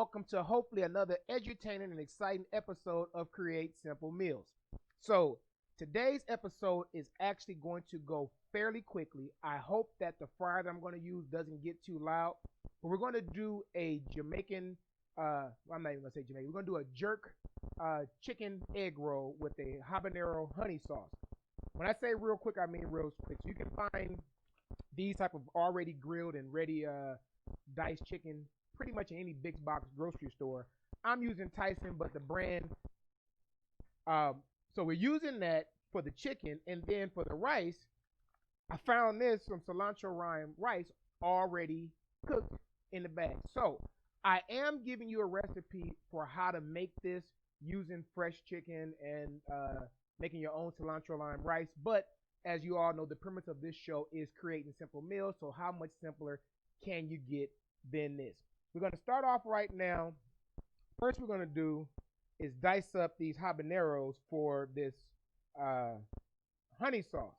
welcome to hopefully another edutaining and exciting episode of Create Simple Meals. So, today's episode is actually going to go fairly quickly. I hope that the fryer that I'm going to use doesn't get too loud. But we're going to do a Jamaican, I'm not even going to say Jamaican, we're going to do a jerk chicken egg roll with a habanero honey sauce. When I say real quick, I mean real quick. So you can find these type of already grilled and ready diced chicken pretty much in any big box grocery store. I'm using Tyson, but the brand. So we're using that for the chicken, and then for the rice, I found this from cilantro lime rice already cooked in the bag. So I am giving you a recipe for how to make this using fresh chicken and making your own cilantro lime rice. But as you all know, the premise of this show is creating simple meals. So how much simpler can you get than this? We're going to start off right now. First we're going to do is dice up these habaneros for this honey sauce.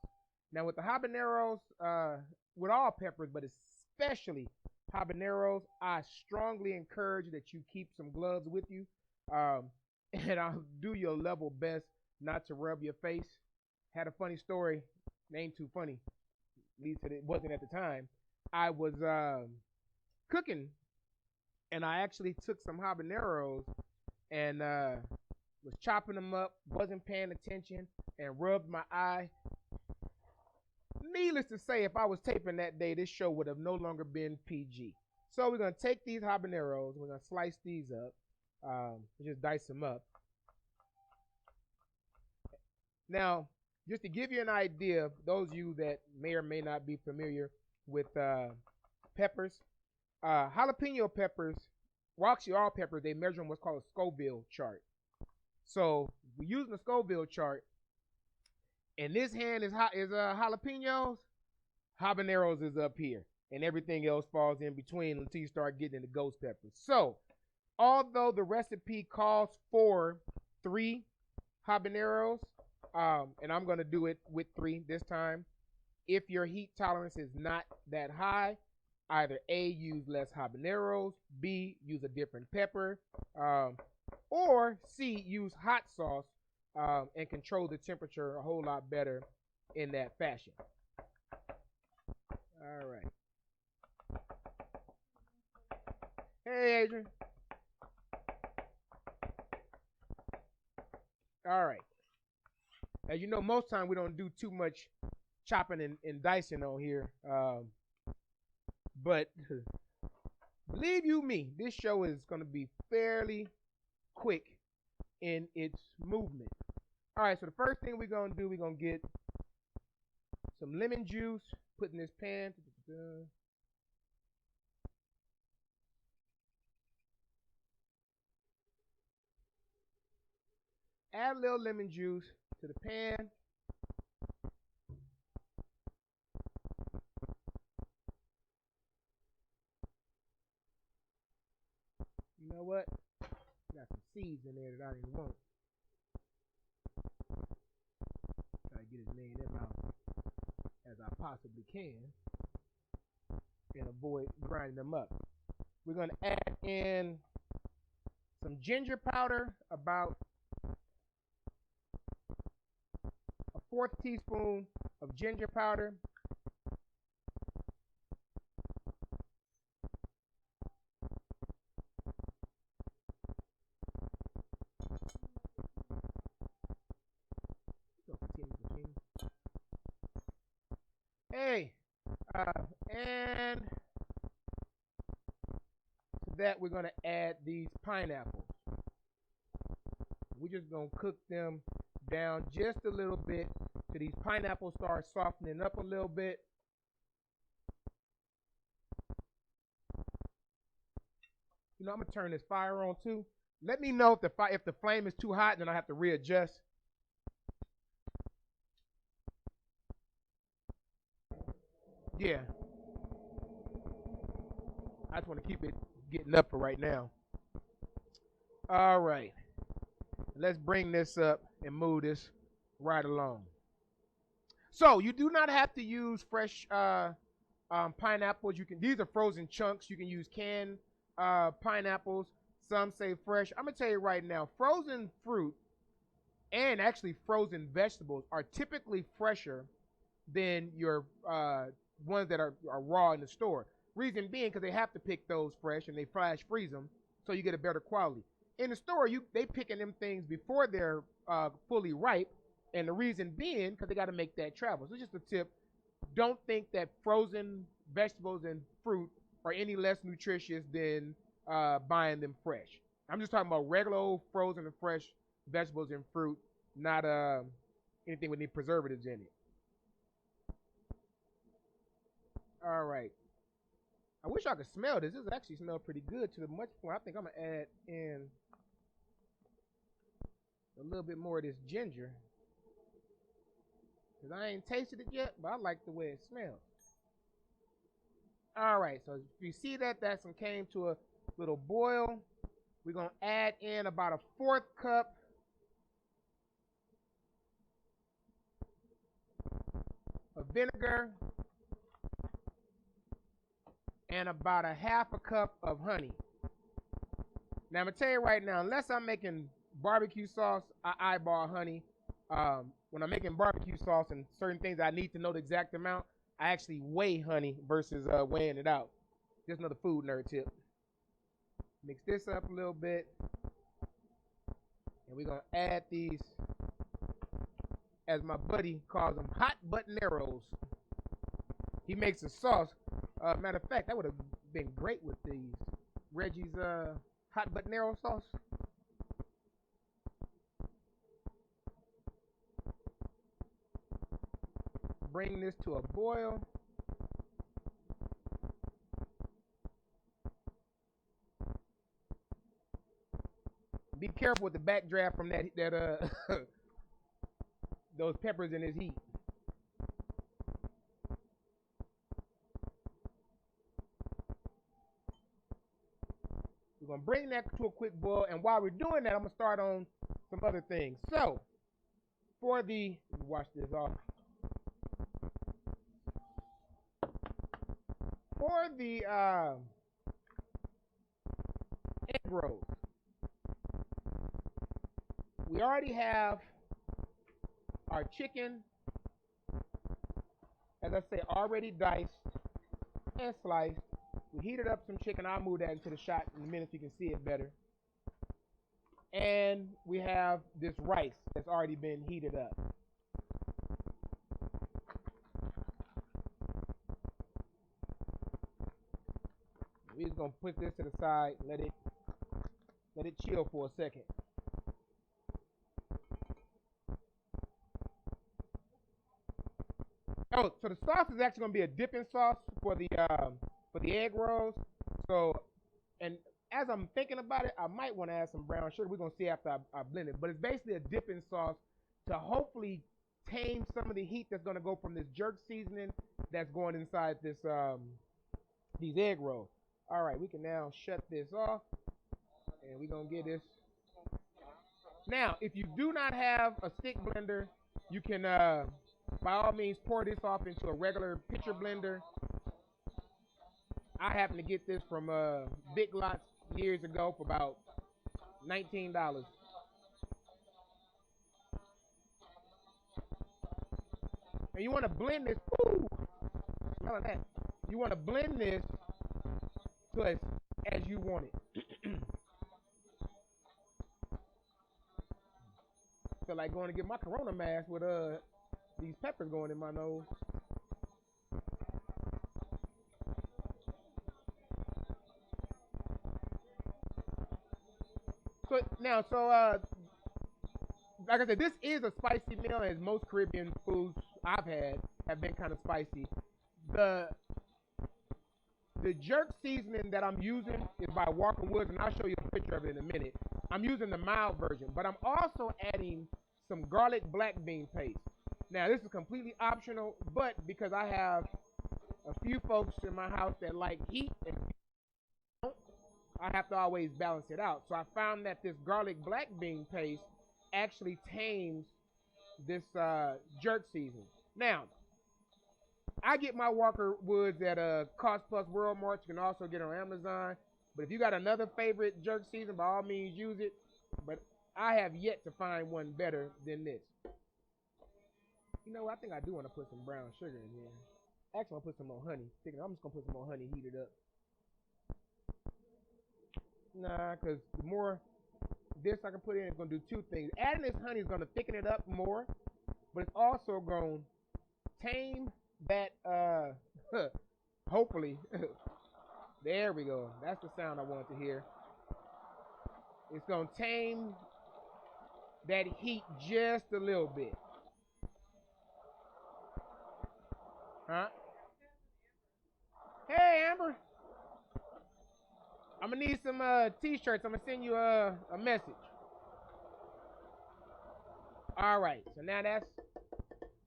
Now with the habaneros, with all peppers, but especially habaneros, I strongly encourage that you keep some gloves with you. And I'll do your level best not to rub your face. Had a funny story. It ain't too funny. At least it wasn't at the time. I was cooking, and I actually took some habaneros and was chopping them up, wasn't paying attention, and rubbed my eye. Needless to say, if I was taping that day, this show would have no longer been PG. So we're going to take these habaneros, we're going to slice these up, just dice them up. Now, just to give you an idea, those of you that may or may not be familiar with peppers, jalapeno peppers, well, actually all peppers, they measure in what's called a Scoville chart. So we're using the Scoville chart, and this hand is jalapenos, habaneros is up here, and everything else falls in between until you start getting into ghost peppers. So although the recipe calls for 3 habaneros, and I'm going to do it with 3 this time, if your heat tolerance is not that high, either A, use less habaneros, B, use a different pepper, or C, use hot sauce and control the temperature a whole lot better in that fashion. All right. Hey, Adrian. All right. As you know, most time we don't do too much chopping and dicing on here. But believe you me, this show is going to be fairly quick in its movement. All right, so the first thing we're going to do, we're going to get some lemon juice, put in this pan. Add a little lemon juice to the pan. You know what? Got some seeds in there that I didn't want. Try to get as many of them out as I possibly can and avoid grinding them up. We're going to add in some ginger powder, about a 1/4 teaspoon of ginger powder. Hey, and to that we're going to add these pineapples. We're just going to cook them down just a little bit till these pineapples start softening up a little bit. You know, I'm going to turn this fire on too. Let me know if the flame is too hot, then I have to readjust. Yeah. I just want to keep it getting up for right now. All right. Let's bring this up and move this right along. So you do not have to use fresh pineapples. These are frozen chunks. You can use canned pineapples. Some say fresh. I'm gonna tell you right now, frozen fruit and actually frozen vegetables are typically fresher than your ones that are raw in the store. Reason being because they have to pick those fresh and they flash freeze them, so you get a better quality. In the store, they picking them things before they're fully ripe, and the reason being because they got to make that travel. So just a tip: don't think that frozen vegetables and fruit are any less nutritious than buying them fresh. I'm just talking about regular old frozen and fresh vegetables and fruit, not anything with any preservatives in it. All right. I wish I could smell this. This actually smells pretty good to the much point. I think I'm gonna add in a little bit more of this ginger because I ain't tasted it yet, but I like the way it smells. All right, so if you see that that's came to a little boil, we're gonna add in about a fourth cup of vinegar and about a half a cup of honey. Now I'm gonna tell you right now, unless I'm making barbecue sauce, I eyeball honey. When I'm making barbecue sauce and certain things I need to know the exact amount, I actually weigh honey versus weighing it out. Just another food nerd tip. Mix this up a little bit, and we're gonna add these, as my buddy calls them, hot buttoneros. He makes a sauce. Matter of fact, that would have been great with these Reggie's hot buttonero sauce. Bring this to a boil. Be careful with the backdraft from that those peppers in this heat. We're gonna bring that to a quick boil, and while we're doing that, I'm gonna start on some other things. So, for the wash this off. For the egg rolls, we already have our chicken, as I say, already diced and sliced. We heated up some chicken. I'll move that into the shot in a minute so you can see it better. And we have this rice that's already been heated up. We're just gonna put this to the side, let it chill for a second. Oh, so the sauce is actually gonna be a dipping sauce for the egg rolls. So, and as I'm thinking about it, I might want to add some brown sugar. We're gonna see after I blend it. But it's basically a dipping sauce to hopefully tame some of the heat that's gonna go from this jerk seasoning that's going inside this these egg rolls. All right, we can now shut this off, and we're gonna get this. Now, if you do not have a stick blender, you can by all means pour this off into a regular pitcher blender. I happened to get this from Big Lots years ago for about $19. And you want to blend this. Ooh, smell that. You want to blend this to as you want it. Feel like going to get my Corona mask with these peppers going in my nose. So like I said, this is a spicy meal, as most Caribbean foods I've had have been kind of spicy. The jerk seasoning that I'm using is by Walker Woods, and I'll show you a picture of it in a minute. I'm using the mild version, but I'm also adding some garlic black bean paste. Now, this is completely optional, but because I have a few folks in my house that like heat and don't, I have to always balance it out. So I found that this garlic black bean paste actually tames this jerk seasoning. Now, I get my Walker Woods at Cost Plus World Mart. You can also get it on Amazon. But if you got another favorite jerk season, by all means use it. But I have yet to find one better than this. You know, I think I do want to put some brown sugar in here. Actually, I'll put some more honey. I'm just gonna put some more honey heated up. Nah, cause the more this I can put in, it's gonna do two things. Adding this honey is gonna thicken it up more, but it's also gonna tame that. Hopefully, there we go. That's the sound I wanted to hear. It's gonna tame that heat just a little bit. Huh? Hey, Amber. I'm gonna need some t-shirts. I'm gonna send you a message. All right. So now that's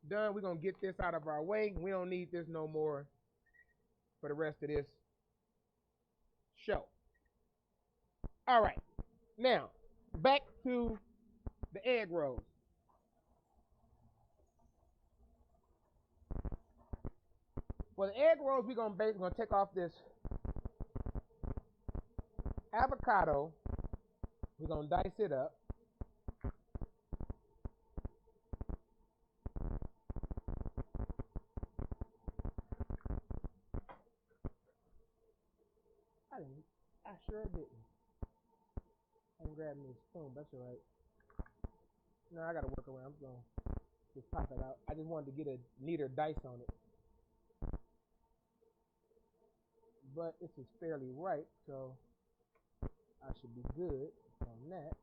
done. We're gonna get this out of our way. We don't need this no more for the rest of this show. All right. Now back to the egg rolls. For the egg rolls, we're gonna take off this avocado. We're gonna dice it up. I sure didn't. I didn't grab me a spoon, that's alright. No, I gotta work around. I'm gonna just pop it out. I just wanted to get a neater dice on it. But this is fairly ripe, so I should be good on that.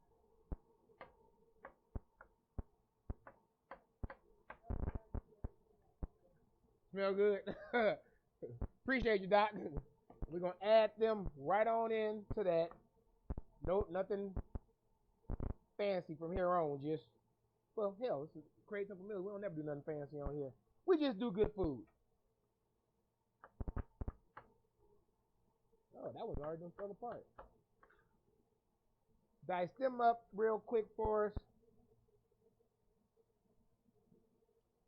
Smell good. Appreciate you, Doc. We're gonna add them right on into that. Nope, nothing fancy from here on. Just, well, hell, this is Crazy Simple Meals. We don't never do nothing fancy on here. We just do good food. Oh, that was already done fell apart. Dice them up real quick for us.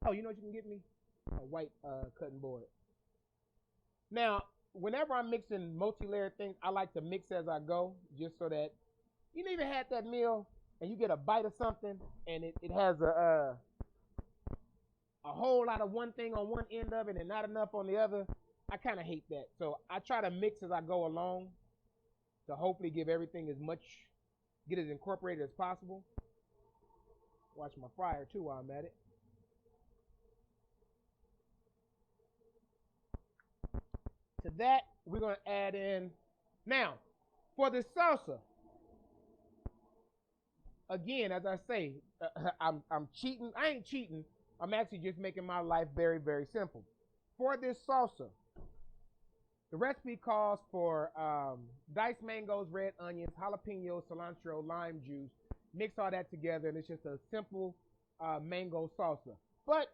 Oh, you know what you can get me? A white cutting board. Now, whenever I'm mixing multi-layered things, I like to mix as I go, just so that you never had that meal and you get a bite of something and it has a whole lot of one thing on one end of it and not enough on the other. I kind of hate that. So I try to mix as I go along to hopefully give everything get as incorporated as possible. Watch my fryer too while I'm at it. To that, we're going to add in, now, for the salsa, again, as I say, I'm cheating. I ain't cheating. I'm actually just making my life very, very simple. For this salsa, the recipe calls for diced mangoes, red onions, jalapeno, cilantro, lime juice. Mix all that together, and it's just a simple mango salsa. But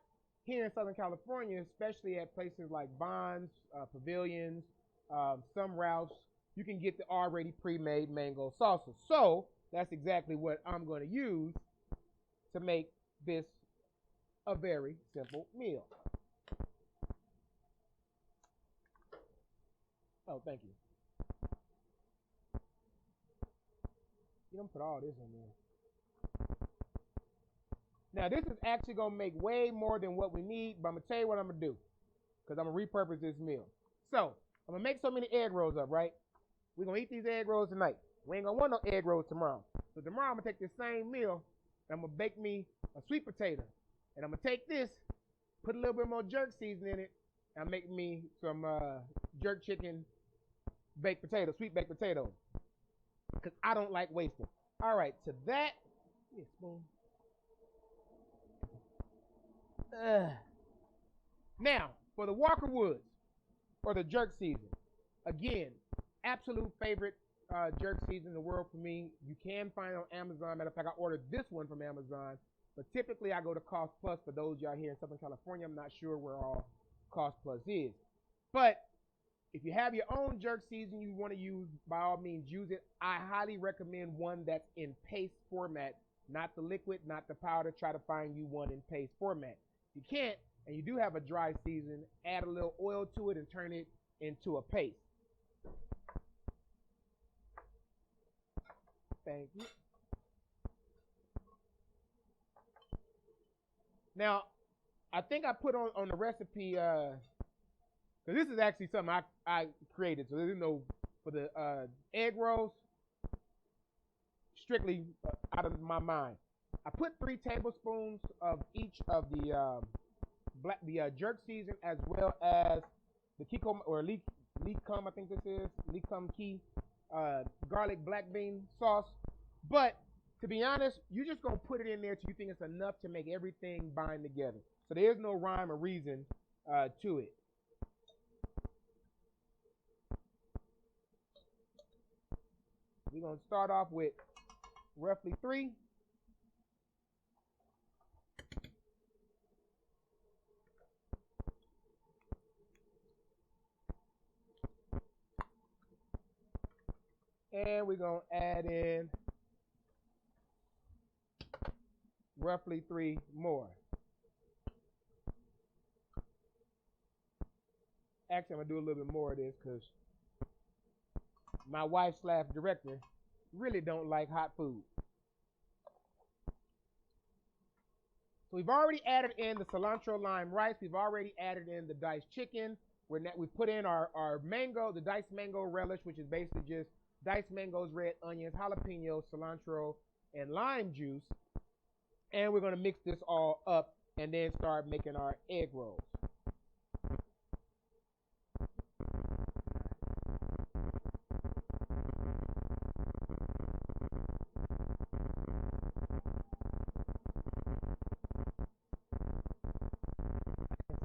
here in Southern California, especially at places like Vons, Pavilions, some Ralphs, you can get the already pre-made mango salsa. So that's exactly what I'm going to use to make this a very simple meal. Oh, thank you. You don't put all this in there. Now, this is actually going to make way more than what we need, but I'm going to tell you what I'm going to do, because I'm going to repurpose this meal. So, I'm going to make so many egg rolls up, right? We're going to eat these egg rolls tonight. We ain't going to want no egg rolls tomorrow. So, tomorrow I'm going to take this same meal, and I'm going to bake me a sweet potato. And I'm going to take this, put a little bit more jerk seasoning in it, and make me some jerk chicken baked potato, sweet baked potato. Because I don't like wasting. All right, to that, yeah, spoon. Now, for the Walker Woods, or the jerk season, again, absolute favorite jerk season in the world for me. You can find it on Amazon. Matter of fact, I ordered this one from Amazon, but typically I go to Cost Plus. For those y'all here in Southern California, I'm not sure where all Cost Plus is. But if you have your own jerk season you want to use, by all means use it. I highly recommend one that's in paste format, not the liquid, not the powder. Try to find you one in paste format. If you can't, and you do have a dry season, add a little oil to it and turn it into a paste. Thank you. Now, I think I put on the recipe, because this is actually something I created. So there's no, for the egg rolls, strictly out of my mind. I put 3 tablespoons of each of the jerk season, as well as the Kiko or Lecum, I think this is Lecum Key garlic black bean sauce. But to be honest, you're just gonna put it in there till you think it's enough to make everything bind together. So there's no rhyme or reason to it. We're gonna start off with roughly 3. And we're going to add in roughly 3 more. Actually, I'm going to do a little bit more of this because my wife/director really don't like hot food. So we've already added in the cilantro lime rice. We've already added in the diced chicken. We put in our mango, the diced mango relish, which is basically just diced mangoes, red onions, jalapenos, cilantro, and lime juice. And we're going to mix this all up and then start making our egg rolls.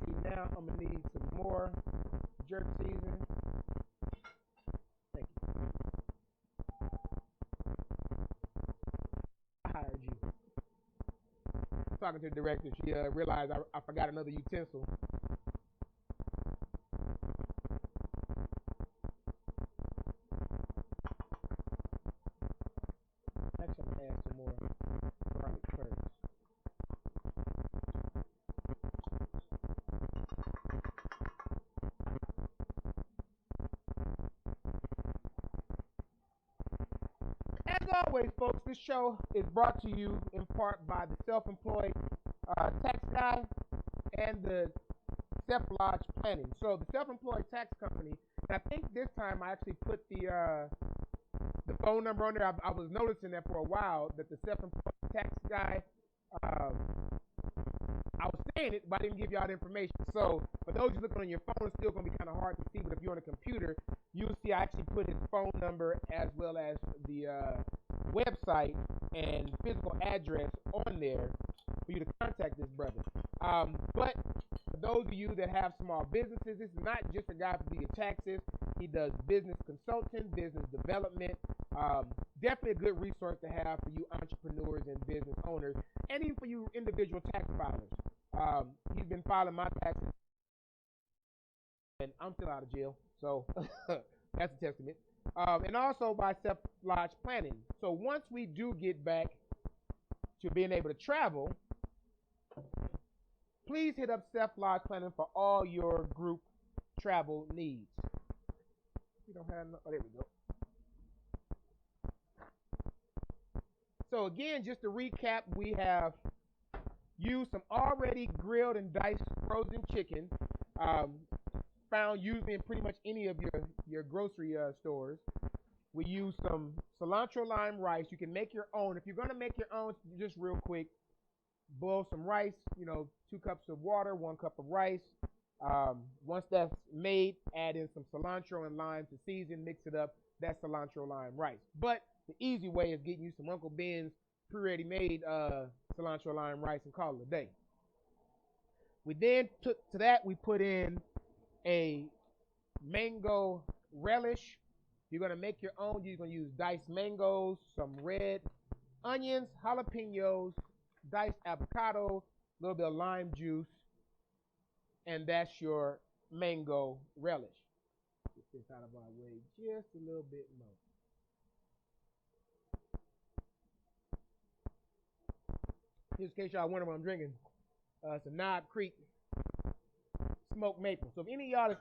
See, now I'm going to need some more jerk seasoning. Thank you. I hired you. Talking to the director, she realized I forgot another utensil. Actually, I'm gonna add some more garlic first. As always, folks, this show is brought to you in part by the Self-Employed Tax Guy and the Self-Lodge Planning. So the Self-Employed Tax Company, and I think this time I actually put the phone number on there. I was noticing that for a while that the Self-Employed Tax Guy, I was saying it, but I didn't give y'all the information. So for those who looking on your phone, it's still going to be kind of hard to see, but if you're on a computer, you'll see I actually put his phone number as well as the website and physical address on there for you to contact this brother. But for those of you that have small businesses, this is not just a guy for your taxes. He does business consulting, business development. Definitely a good resource to have for you entrepreneurs and business owners, and even for you individual tax filers. He's been filing my taxes, and I'm still out of jail, so that's a testament. And also by Self-Lodge Planning. So once we do get back to being able to travel, please hit up Self-Lodge Planning for all your group travel needs. We don't have no, oh, there we go. So again, just to recap, we have used some already grilled and diced frozen chicken, found usually in pretty much any of your grocery stores. We use some cilantro lime rice. You can make your own. If you're going to make your own, just real quick, boil some rice, 2 cups of water, 1 cup of rice. Once that's made, add in some cilantro and lime to season, mix it up. That's cilantro lime rice. But the easy way is getting you some Uncle Ben's pre-ready made cilantro lime rice and call it a day. We then took to that, we put in a mango relish. You're going to make your own. You're going to use diced mangoes, some red onions, jalapenos, diced avocado, a little bit of lime juice, and that's your mango relish. Get this out of our way just a little bit more. Just in case y'all wonder what I'm drinking, it's a Knob Creek smoked maple. So if any of y'all is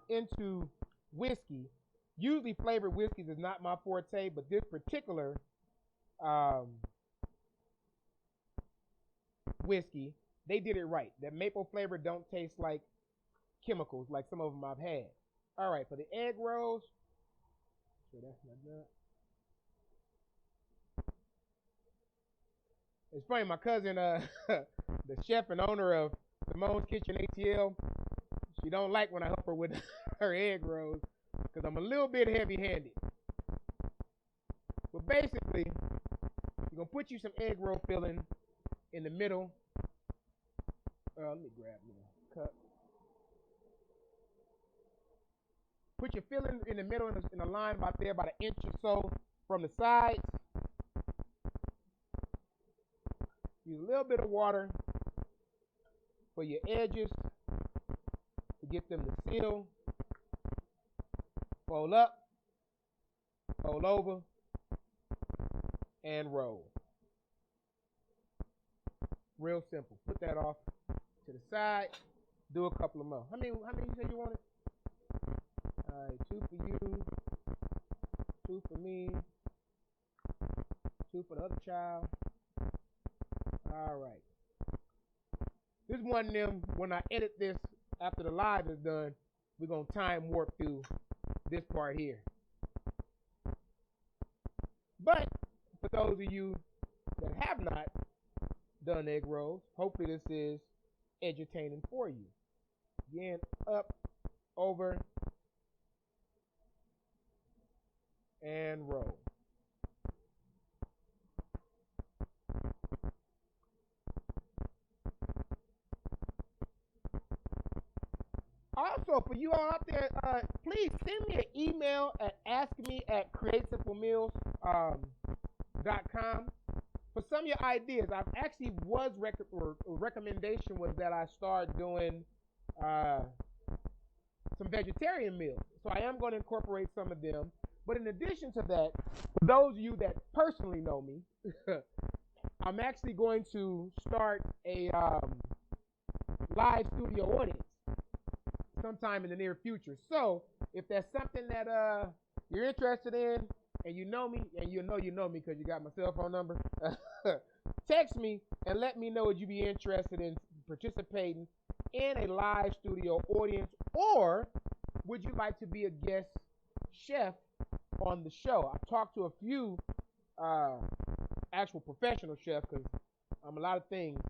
into whiskey, Usually flavored whiskeys is not my forte, but this particular um, whiskey, they did it right. That maple flavor don't taste like chemicals like some of them I've had. All right, for the egg rolls, sure that's not done. It's funny, my cousin, the chef and owner of Simone's Kitchen ATL, she don't like when I help her with her egg rolls because I'm a little bit heavy-handed. But basically, you're gonna put you some egg roll filling in the middle. Let me grab me a cup. Put your filling in the middle in a line about there, about an inch or so from the sides. Use a little bit of water for your edges to get them to seal. Fold up, fold over, and roll. Real simple. Put that off to the side. Do a couple of more. How many you said you wanted? All right, 2 for you, 2 for me, 2 for the other child. All right. This one of them, when I edit this after the live is done, we're going to time warp through this part here. But for those of you that have not done egg rolls, hopefully this is edutaining for you. Again, up, over, and roll. Also, for you all out there, please send me an email at askme@createsimplemills.com for some of your ideas. I've actually recommendation was that I start doing some vegetarian meals. So I am going to incorporate some of them. But in addition to that, for those of you that personally know me, I'm actually going to start a live studio audience sometime in the near future. So if there's something that you're interested in and you know me, and you know me because you got my cell phone number, text me and let me know would you be interested in participating in a live studio audience, or would you like to be a guest chef on the show? I've talked to a few actual professional chefs because I'm a lot of things,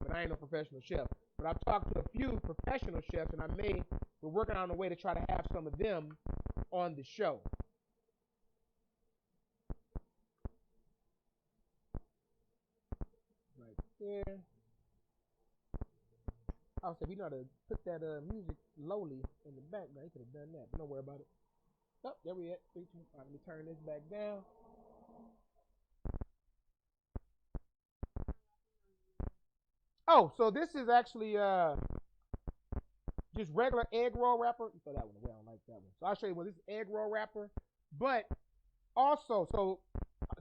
but I ain't no professional chef. But I've talked to a few professional chefs, and we're working on a way to try to have some of them on the show. Right there. I said, we know how to put that music lowly in the background. You could have done that, but don't worry about it. Oh, there we at. 3, 2, 5. Let me turn this back down. Oh, so this is actually just regular egg roll wrapper. You throw that one away. I don't like that one. So I'll show you what this is egg roll wrapper. But also, so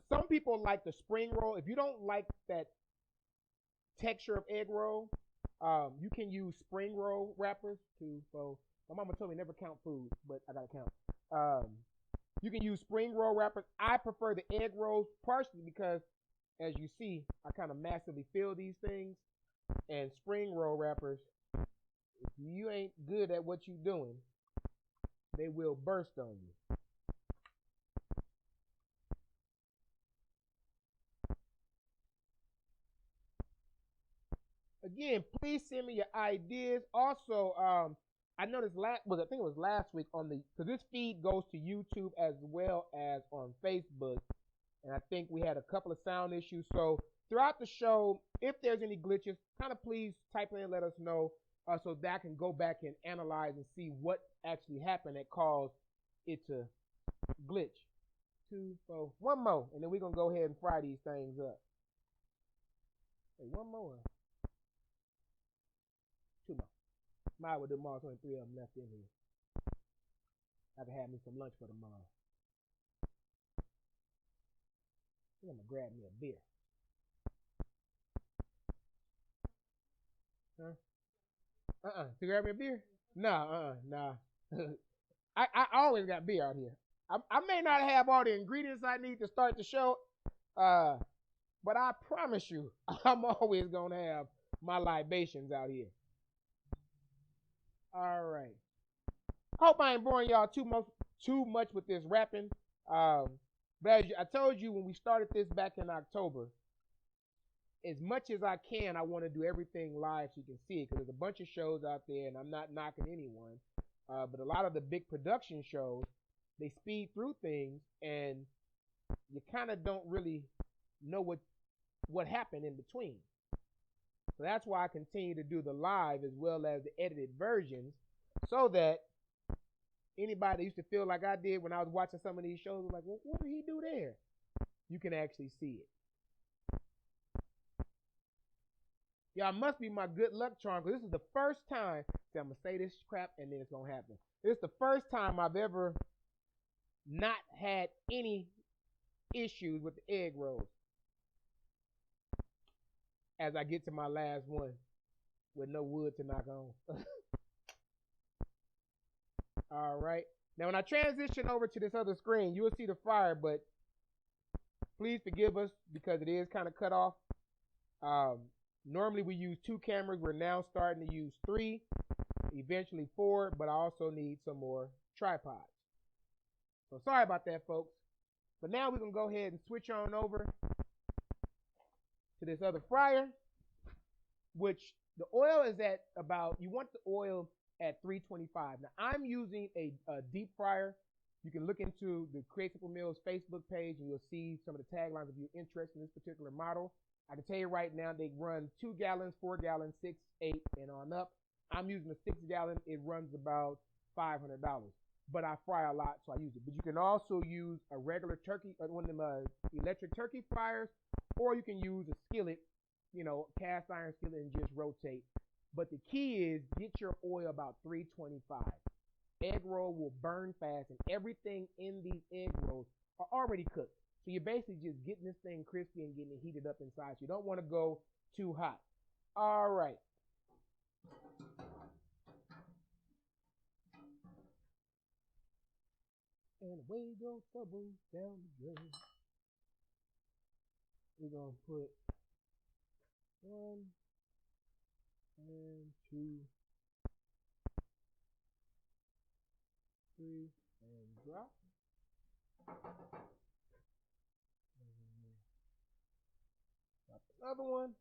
some people like the spring roll. If you don't like that texture of egg roll, you can use spring roll wrappers too. So my mama told me never count food, but I gotta count. You can use spring roll wrappers. I prefer the egg rolls partially because, as you see, I kind of massively fill these things. And spring roll wrappers, if you ain't good at what you're doing, they will burst on you. Again, please send me your ideas. Also, I noticed I think it was last week because this feed goes to YouTube as well as on Facebook, and I think we had a couple of sound issues. So throughout the show, if there's any glitches, kind of please type in and let us know so that I can go back and analyze and see what actually happened that caused it to glitch. 2, 4, one more, and then we're going to go ahead and fry these things up. Hey, one more. 2 more. Mine with them all, only 3 of them left in here. I can have me some lunch for tomorrow. I'm going to grab me a beer. Huh? To grab me a beer? Nah. I always got beer out here. I may not have all the ingredients I need to start the show, uh, but I promise you, I'm always gonna have my libations out here. All right. Hope I ain't boring y'all too much with this rapping. Um, but as I told you when we started this back in October, as much as I can, I want to do everything live so you can see it because there's a bunch of shows out there, and I'm not knocking anyone, but a lot of the big production shows they speed through things, and you kind of don't really know what happened in between. So that's why I continue to do the live as well as the edited versions, so that anybody that used to feel like I did when I was watching some of these shows, was like, well, what did he do there? You can actually see it. Y'all must be my good luck charm because this is the first time that I'm going to say this crap and then it's going to happen. This is the first time I've ever not had any issues with the egg rolls as I get to my last one with no wood to knock on. All right. Now, when I transition over to this other screen, you will see the fryer, but please forgive us because it is kind of cut off. Normally we use 2 cameras. We're now starting to use 3, eventually 4, but I also need some more tripods. So sorry about that, folks. But now we're going to go ahead and switch on over to this other fryer, which the oil is at about, you want the oil at 325. Now, I'm using a deep fryer. You can look into the Create Simple Meals Facebook page, and you'll see some of the taglines if you're interested in this particular model. I can tell you right now, they run 2 gallons, 4 gallons, 6, 8, and on up. I'm using a 6 gallon. It runs about $500. But I fry a lot, so I use it. But you can also use a regular turkey, one of them electric turkey fryers, or you can use a skillet, cast iron skillet, and just rotate. But the key is get your oil about 325. Egg roll will burn fast, and everything in these egg rolls are already cooked. So you're basically just getting this thing crispy and getting it heated up inside. So you don't want to go too hot. All right. And away goes bubbles down the drain. We're going to put 1 and 2, 3, and drop. Drop another one.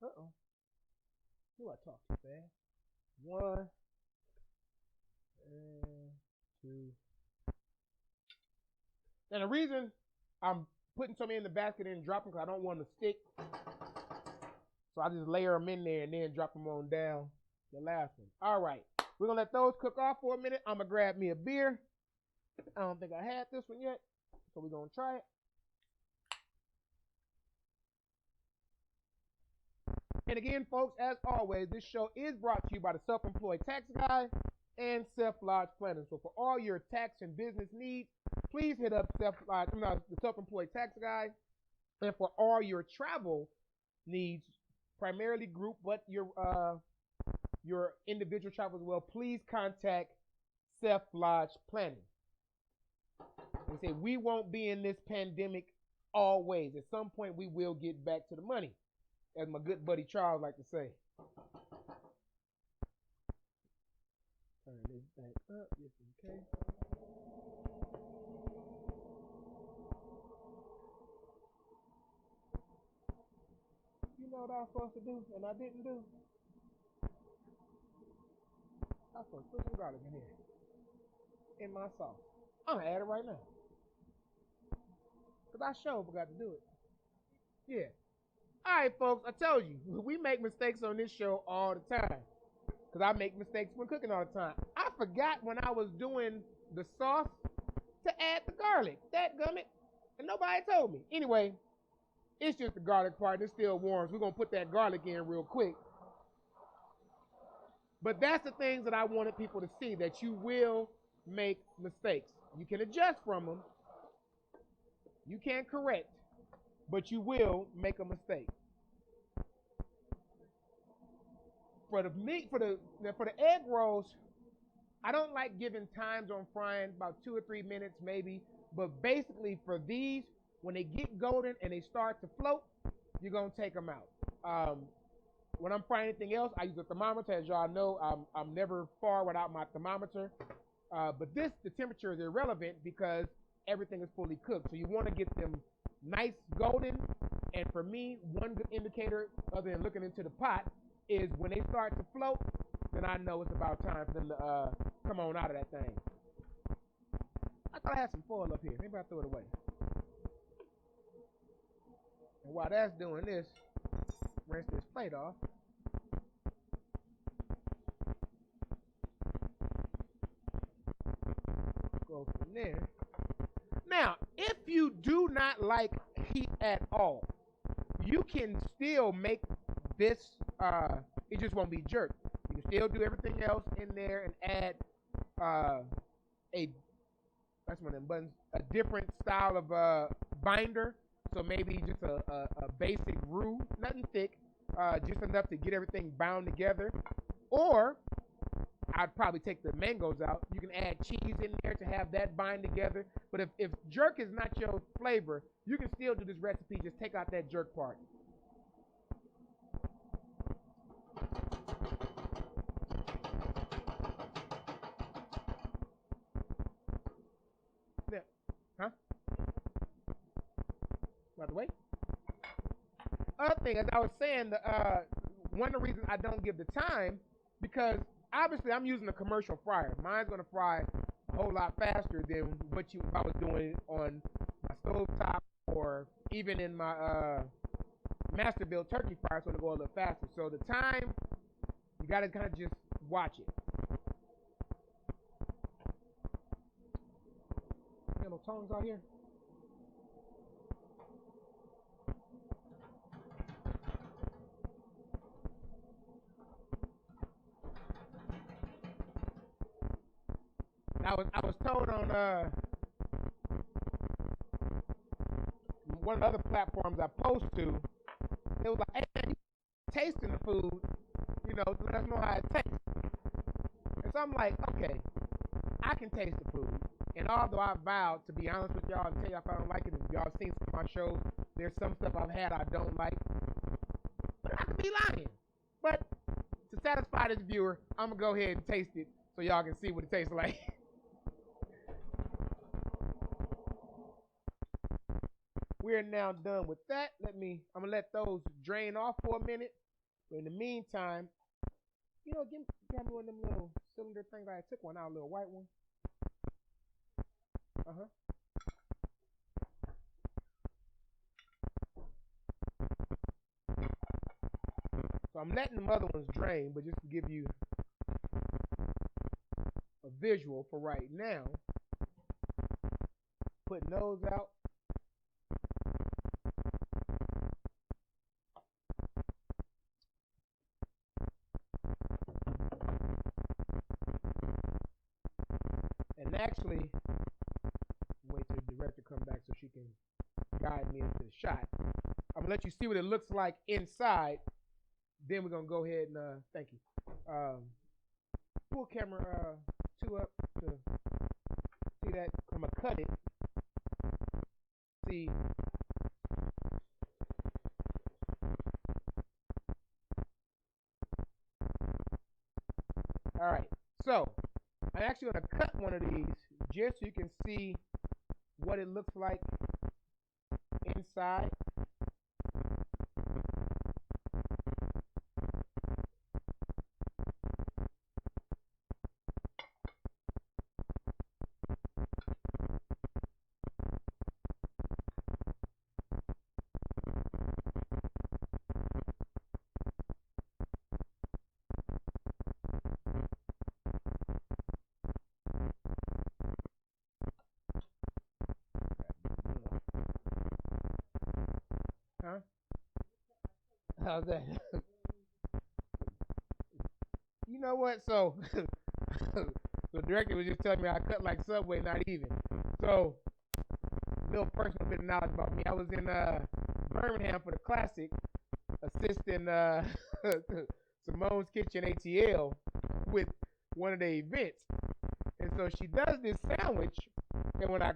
Uh-oh. Who I talk too fast? 1 and 2. Now the reason I'm putting some in the basket and dropping because I don't want them to stick. So I just layer them in there and then drop them on down the last one. All right. We're going to let those cook off for a minute. I'm going to grab me a beer. I don't think I had this one yet. So we're going to try it. And again, folks, as always, this show is brought to you by the Self-Employed Tax Guy and Self-Lodge Planning. So for all your tax and business needs, please hit up the Self-Employed Tax Guy. And for all your travel needs, primarily group, but your individual travel as well, please contact Self-Lodge Planning. They say we won't be in this pandemic always. At some point, we will get back to the money, as my good buddy Charles like to say. Turn this back up just in case. You know what I was supposed to do and I didn't do? I was supposed to put some garlic in here, in my sauce. I'm going to add it right now. Because I sure forgot to do it. Yeah. All right, folks, I told you, we make mistakes on this show all the time. Because I make mistakes when cooking all the time. I forgot when I was doing the sauce to add the garlic. Dadgummit. And nobody told me. Anyway, it's just the garlic part. It's still warm. So we're going to put that garlic in real quick. But that's the things that I wanted people to see, that you will make mistakes. You can adjust from them. You can correct. But you will make a mistake. For the egg rolls, I don't like giving times on frying, about 2 or 3 minutes maybe. But basically, for these, when they get golden and they start to float, you're gonna take them out. Um, when I'm frying anything else, I use a thermometer. As y'all know, I'm never far without my thermometer. But this, the temperature is irrelevant because everything is fully cooked. So you want to get them nice golden. And for me, one good indicator, other than looking into the pot, is when they start to float, then I know it's about time for them to come on out of that thing. I thought I had some foil up here. Maybe I threw it away. And while that's doing this, rinse this plate off. Go from there. Now, if you do not like heat at all, you can still make this, it just won't be jerk. You can still do everything else in there and add a, that's one of them buttons, a different style of binder. So maybe just a basic roux, nothing thick, just enough to get everything bound together. Or I'd probably take the mangoes out. You can add cheese in there to have that bind together. But if jerk is not your flavor, you can still do this recipe. Just take out that jerk part. Yeah. Huh? By the way. Other thing, as I was saying, one of the reasons I don't give the time, because obviously I'm using a commercial fryer. Mine's going to fry a whole lot faster than if I was doing on my stove top or even in my master built turkey fryer, so it'll go a little faster. So the time, you got to kind of just watch it. You got no tongs out here? I was told on one of the other platforms I post to, it was like, hey man, you tasting the food, let us know how it tastes. And so I'm like, okay, I can taste the food. And although I vowed to be honest with y'all and tell y'all if I don't like it, if y'all seen some of my shows, there's some stuff I've had I don't like. But I could be lying. But to satisfy this viewer, I'm gonna go ahead and taste it so y'all can see what it tastes like. We're now done with that. I'm gonna let those drain off for a minute. But in the meantime, grab me one of them little cylinder things. I took one out, a little white one. So I'm letting the other ones drain, but just to give you a visual for right now, putting those out. And actually, wait till the director come back so she can guide me into the shot. I'm gonna let you see what it looks like inside. Then we're gonna go ahead and thank you. Pull camera 2 up to see that. I'm gonna cut it. See. All right. So I'm actually gonna cut one of these just so you can see what it looks like inside. Huh? How's that? You know what? So the director was just telling me I cut like Subway, not even. So, little personal bit of knowledge about me. I was in Birmingham for the Classic, assisting Simone's Kitchen ATL with one of the events. And so she does this sandwich, and when I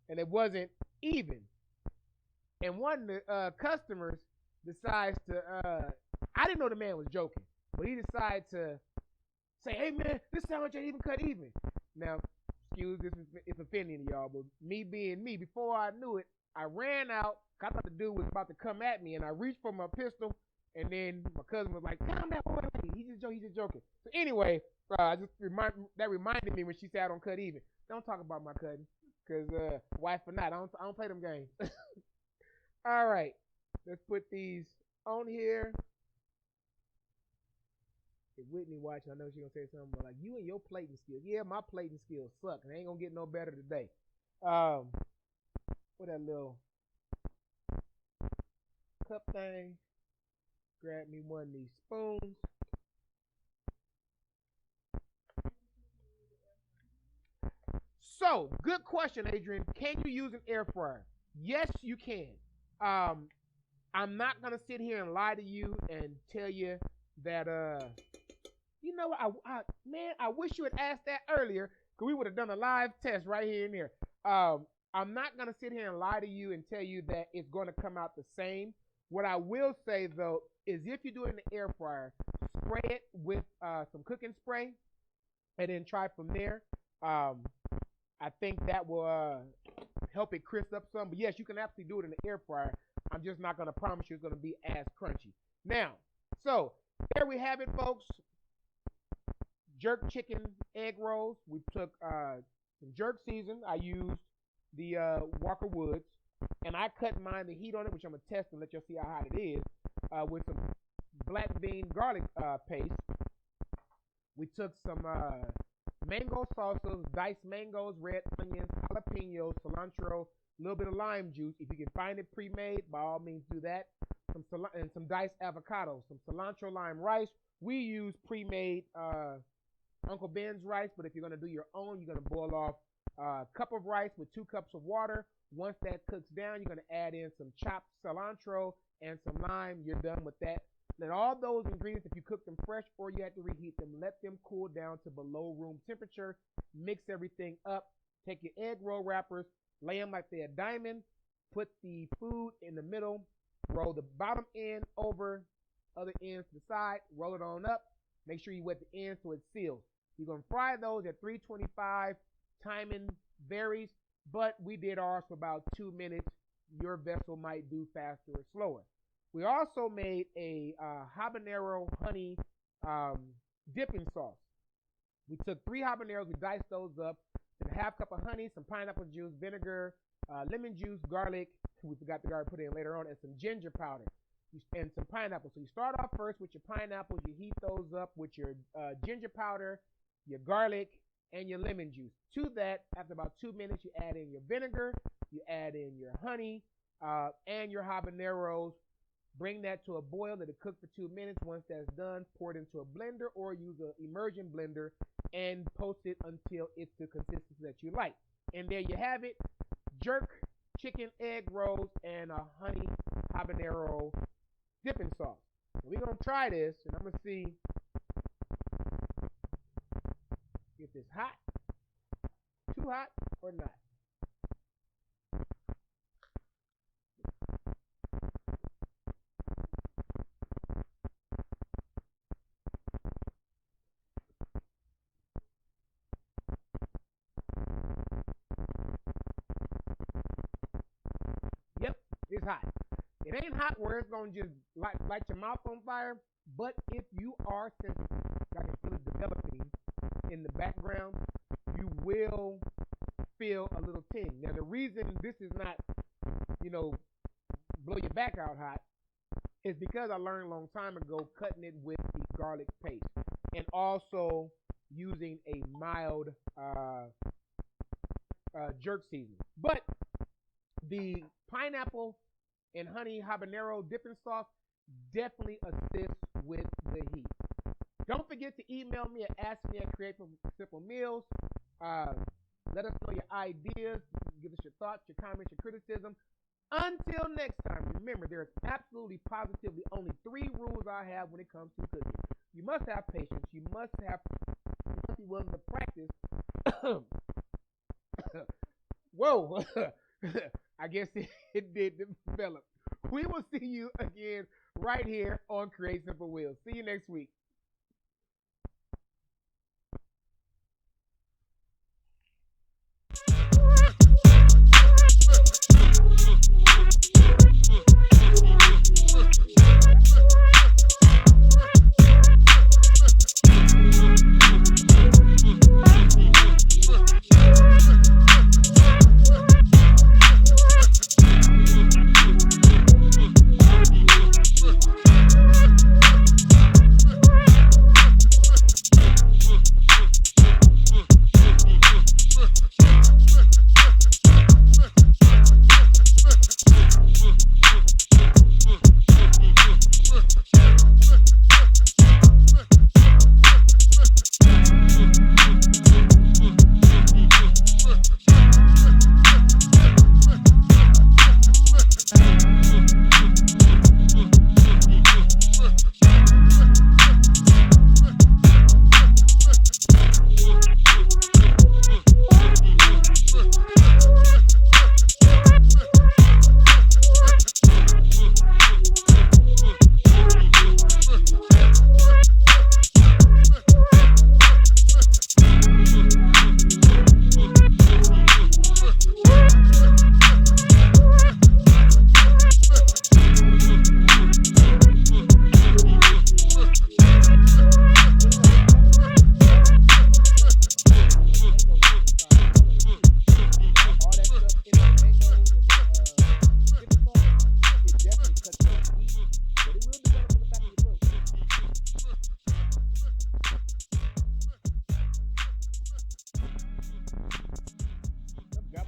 and it wasn't even. And one of the customers decides to, I didn't know the man was joking, but he decided to say, "Hey man, this sandwich ain't even cut even." Now, excuse this if offending y'all, but me being me, before I knew it, I ran out. I thought the dude was about to come at me, and I reached for my pistol, and then my cousin was like, "Calm down, boy. He's just joking." So anyway, that reminded me when she said I don't cut even. Don't talk about my cutting, cause wife or not, I don't play them games. All right, let's put these on here. If Whitney watching, I know she's gonna say something like, "You and your plating skills." Yeah, my plating skills suck, and they ain't gonna get no better today. What that little cup thing? Grab me one of these spoons. So, good question, Adrian. Can you use an air fryer? Yes, you can. I'm not gonna sit here and lie to you and tell you that you know what? I wish you had asked that earlier, because we would have done a live test right here and there. I'm not gonna sit here and lie to you and tell you that it's gonna come out the same. What I will say though is, if you do it in the air fryer, spray it with some cooking spray, and then try from there. I think that will help it crisp up some. But yes, you can absolutely do it in the air fryer. I'm just not gonna promise you it's gonna be as crunchy. Now, so there we have it, folks. Jerk chicken egg rolls. We took some jerk season. I used the Walker Woods, and I cut mine the heat on it, which I'm gonna test and let y'all see how hot it is, with some black bean garlic paste. We took some mango salsas, diced mangoes, red onions, jalapenos, cilantro, a little bit of lime juice. If you can find it pre-made, by all means do that. And some diced avocados, some cilantro lime rice. We use pre-made Uncle Ben's rice, but if you're gonna do your own, you're gonna boil off a cup of rice with 2 cups of water. Once that cooks down, you're gonna add in some chopped cilantro and some lime. You're done with that. Let all those ingredients, if you cook them fresh or you have to reheat them, let them cool down to below room temperature. Mix everything up. Take your egg roll wrappers, lay them like they're a diamond. Put the food in the middle. Roll the bottom end over, other ends to the side. Roll it on up. Make sure you wet the end so it seals. You're going to fry those at 325. Timing varies, but we did ours for about 2 minutes. Your vessel might do faster or slower. We also made a habanero honey dipping sauce. We took 3 habaneros, we diced those up, and a half cup of honey, some pineapple juice, vinegar, lemon juice, garlic, we forgot the garlic put in later on, and some ginger powder, and some pineapple. So you start off first with your pineapples, you heat those up with your ginger powder, your garlic, and your lemon juice. To that, after about 2 minutes, you add in your vinegar, you add in your honey, and your habaneros. Bring that to a boil, let it cook for 2 minutes. Once that's done, pour it into a blender or use an immersion blender and post it until it's the consistency that you like. And there you have it, jerk chicken egg rolls and a honey habanero dipping sauce. We're going to try this, and I'm going to see if it's hot, too hot, or not. Yep, it's hot. It ain't hot where it's going to just light your mouth on fire, but if you are sensitive, I can feel it developing in the background, you will feel a little ting. Now, the reason this is not, blow your back out hot is because I learned a long time ago cutting it with the garlic paste and also using a mild jerk seasoning. But the pineapple and honey habanero dipping sauce definitely assists with the heat. Don't forget to email me at askme@Create Simple Meals. Let us know your ideas. Give us your thoughts, your comments, your criticism. Until next time, remember, there is absolutely positively only 3 rules I have when it comes to cooking. You must have patience. You must he wasn't to practice. Whoa. I guess it did develop. We will see you again right here on Create Simple Wheels. See you next week.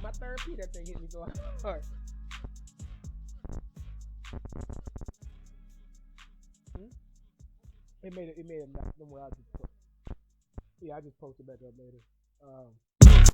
My third P, that thing hit me so hard. Hmm? It made it. Don't worry, I just posted back up later.